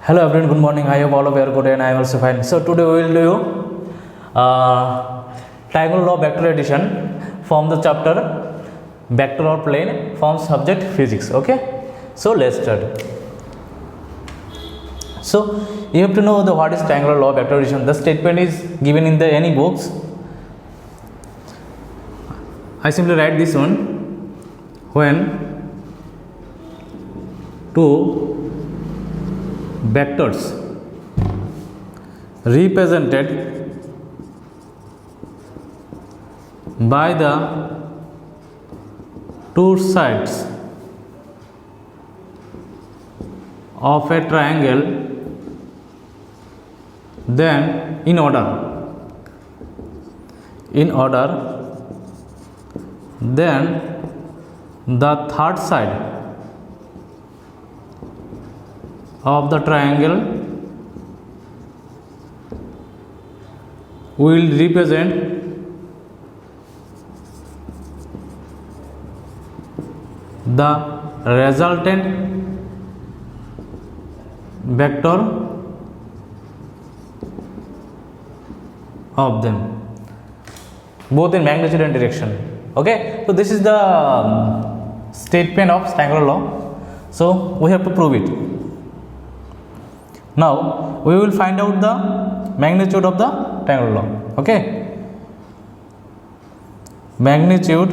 Hello everyone, good morning. I hope all of you are good and I am also fine. So today we will do triangle law vector addition from the chapter vector or plane from subject physics. Okay, so let's start. So you have to know the what is triangular law vector addition. The statement is given in the any books. I simply write this one: when two vectors represented by the two sides of a triangle, then in order then the third side of the triangle will represent the resultant vector of them, both in magnitude and direction. Okay, so this is the statement of triangular law. So we have to prove it. Now we will find out the magnitude of the triangular law. Okay, magnitude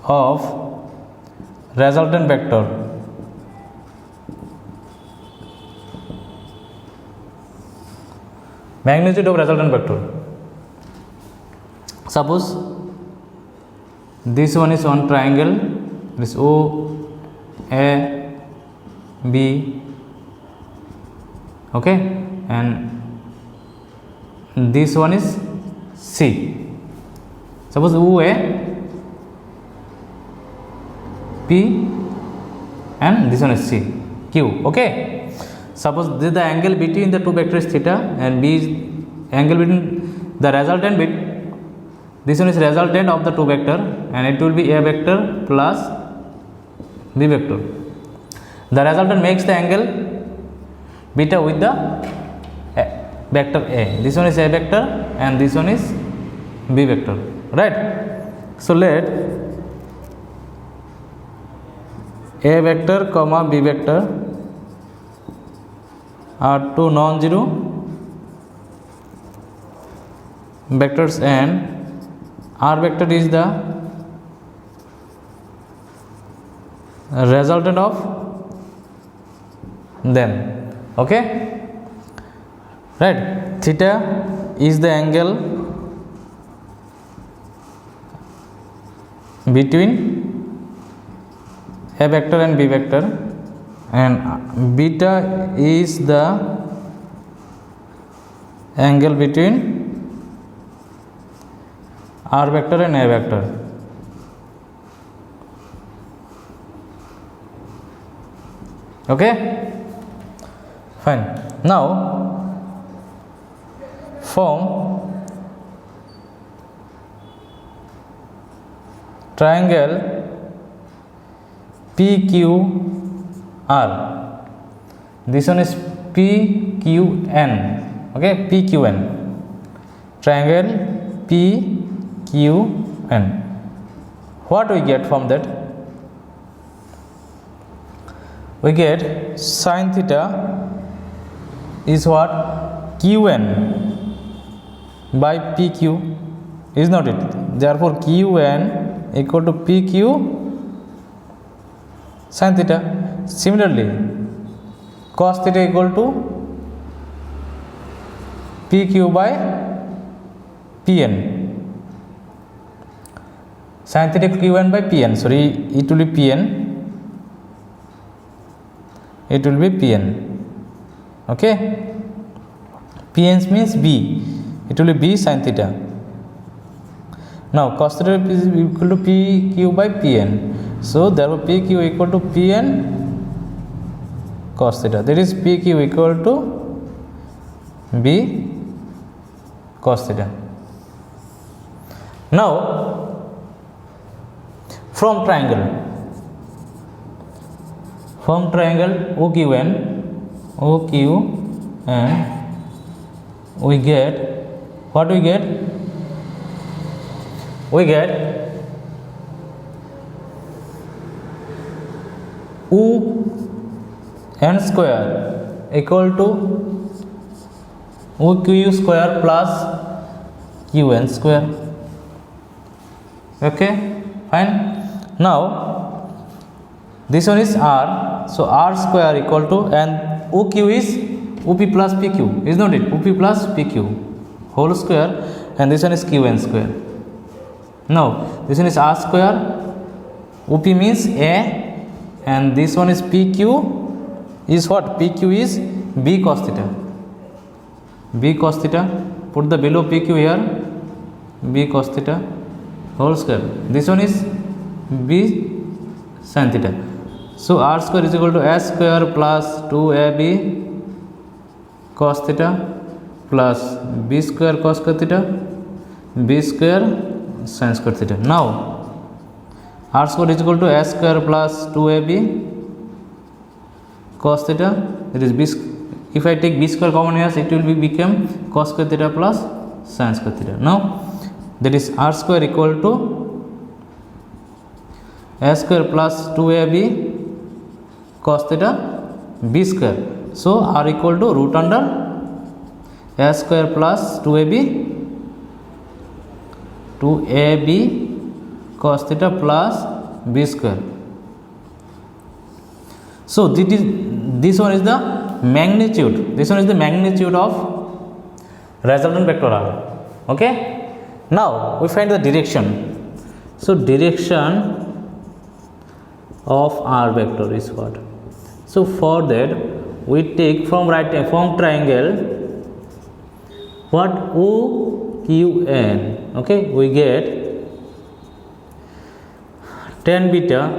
of resultant vector Suppose this one is one triangle, this O A B, okay, and this one is C. Suppose O A P and this one is C Q. Okay, suppose this the angle between the two vectors theta and B is angle between the resultant bit. This one is resultant of the two vector and it will be A vector plus B vector. The resultant makes the angle beta with the vector A. This one is A vector and this one is B vector, right? So let A vector comma B vector are two non-zero vectors and R vector is the resultant of them. Okay, right? Theta is the angle between A vector and B vector, and beta is the angle between R vector and A vector. Okay, fine. Now form triangle PQR. This one is PQN. Okay, PQN, triangle PQN. What we get from that? We get sin theta is what? QN by PQ, is not it? Therefore QN equal to PQ sin theta. Similarly, cos theta equal to PQ by PN. Sin theta QN by PN. Sorry, it will be PN. It will be PN. Okay, PN means B. It will be B sin theta. Now cos theta is equal to PQ by PN. So therefore PQ equal to PN cos theta. That is PQ equal to B cos theta. Now from triangle Form triangle OQN, we get what we get? We get UN square equal to OQ square plus QN square. Okay, fine. Now this one is R, so R square equal to, and OQ is OP plus PQ, is not it? OP plus PQ whole square, and this one is QN square. Now this one is R square, OP means A, and this one is PQ is what? PQ is B cos theta. B cos theta, put the below PQ here, B cos theta whole square. This one is B sin theta. So R square is equal to S square plus 2AB cos theta plus B square cos square theta, B square sin square theta. Now R square is equal to S square plus 2AB cos theta, that is B. If I take B square common here, it will become cos square theta plus sin square theta. Now that is R square equal to S square plus 2AB cos theta B square. So R equal to root under S square plus 2AB cos theta plus B square. So this one is the magnitude. This one is the magnitude of resultant vector R. Okay. Now we find the direction. So direction of R vector is what? So for that we take from from triangle what? OQN. Okay, we get tan beta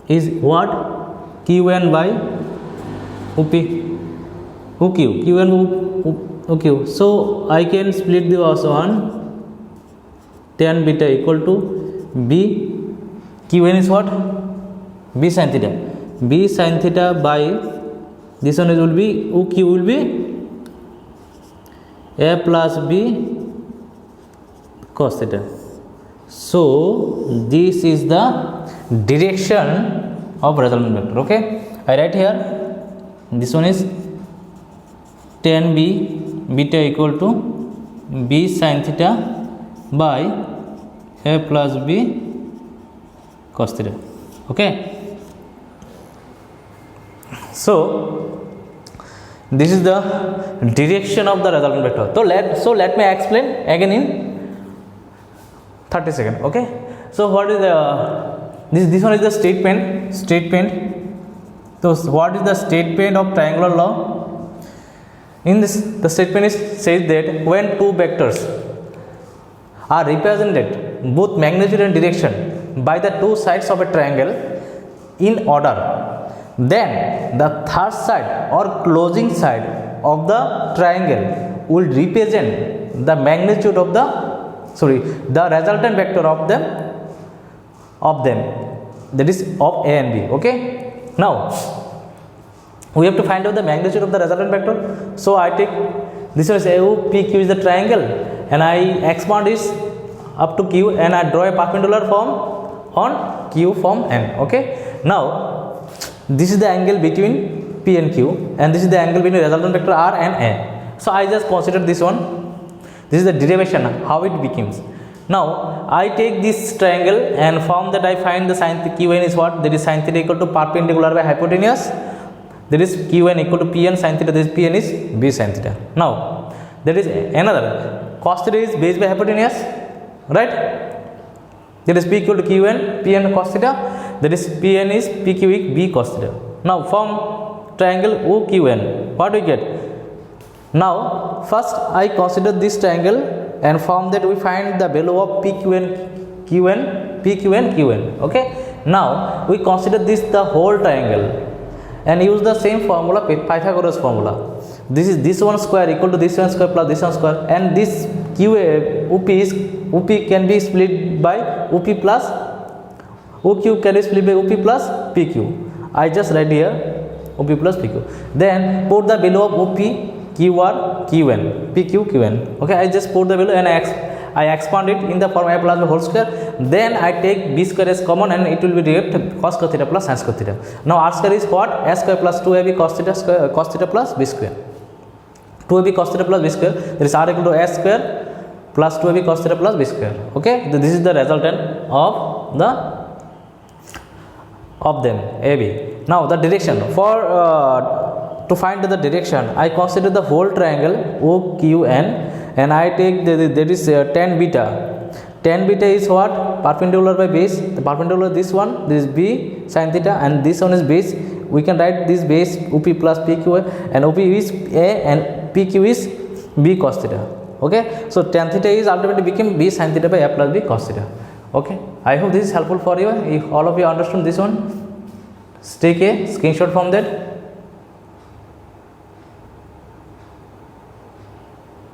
is what? QN by OP. QN OQ. So I can split this one, tan beta equal to B. QN is what? B sin theta. B sin theta by this one will be OQ will be A plus B cos theta. So this is the direction of resultant vector. Okay, I write here. This one is tan B beta equal to B sin theta by A plus B cos theta. Okay. So this is the direction of the resultant vector. So let me explain again in 30 seconds. Okay. So what is the this one is the statement. So what is the statement of triangular law? In this, the statement says that when two vectors are represented both magnitude and direction by the two sides of a triangle in order, then the third side or closing side of the triangle will represent the magnitude of the resultant vector of them, that is of A and B. Okay. Now we have to find out the magnitude of the resultant vector. So I take this is AOPQ is the triangle, and I expand this up to Q, and I draw a perpendicular form on Q from N. Okay. Now this is the angle between P and Q, and this is the angle between resultant vector R and A. So I just consider this one. This is the derivation how it becomes. Now I take this triangle, and from that I find the sin Qn is what? That is sin theta equal to perpendicular by hypotenuse. That is Qn equal to Pn sin theta. This Pn is B sin theta. Now there is another cos theta is base by hypotenuse, right? That is P equal to Qn Pn cos theta. That is Pn is PQ B cos theta. Now from triangle OQN, what we get? Now first I consider this triangle, and from that we find the value of PQN, QN. Okay. Now we consider this the whole triangle and use the same formula, Pythagoras formula. This is this one square equal to this one square plus this one square, and this OP can be split by OP plus OQ can be split by OP plus PQ. I just write here OP plus PQ. Then put the value of OP, QR, QN, PQ, QN. Okay, I just put the value and I expand it in the form a plus b whole square. Then I take b square as common and it will be direct cos square theta plus sin square theta. Now r square is what? A square plus 2ab cos theta plus b square. 2ab cos theta plus b square. There is r equal to a square plus 2ab cos theta plus b square. Okay, this is the resultant of them AB. Now the direction for to find the direction, I consider the whole triangle OQN and I take that is tan beta. Tan beta is what? Perpendicular by base. The perpendicular this one, this is B sin theta, and this one is base. We can write this base OP plus PQ, and OP is A and PQ is B cos theta. Okay, so tan theta is ultimately became B sin theta by A plus B cos theta. Okay, I hope this is helpful for you. If all of you understood this one, take a screenshot from that.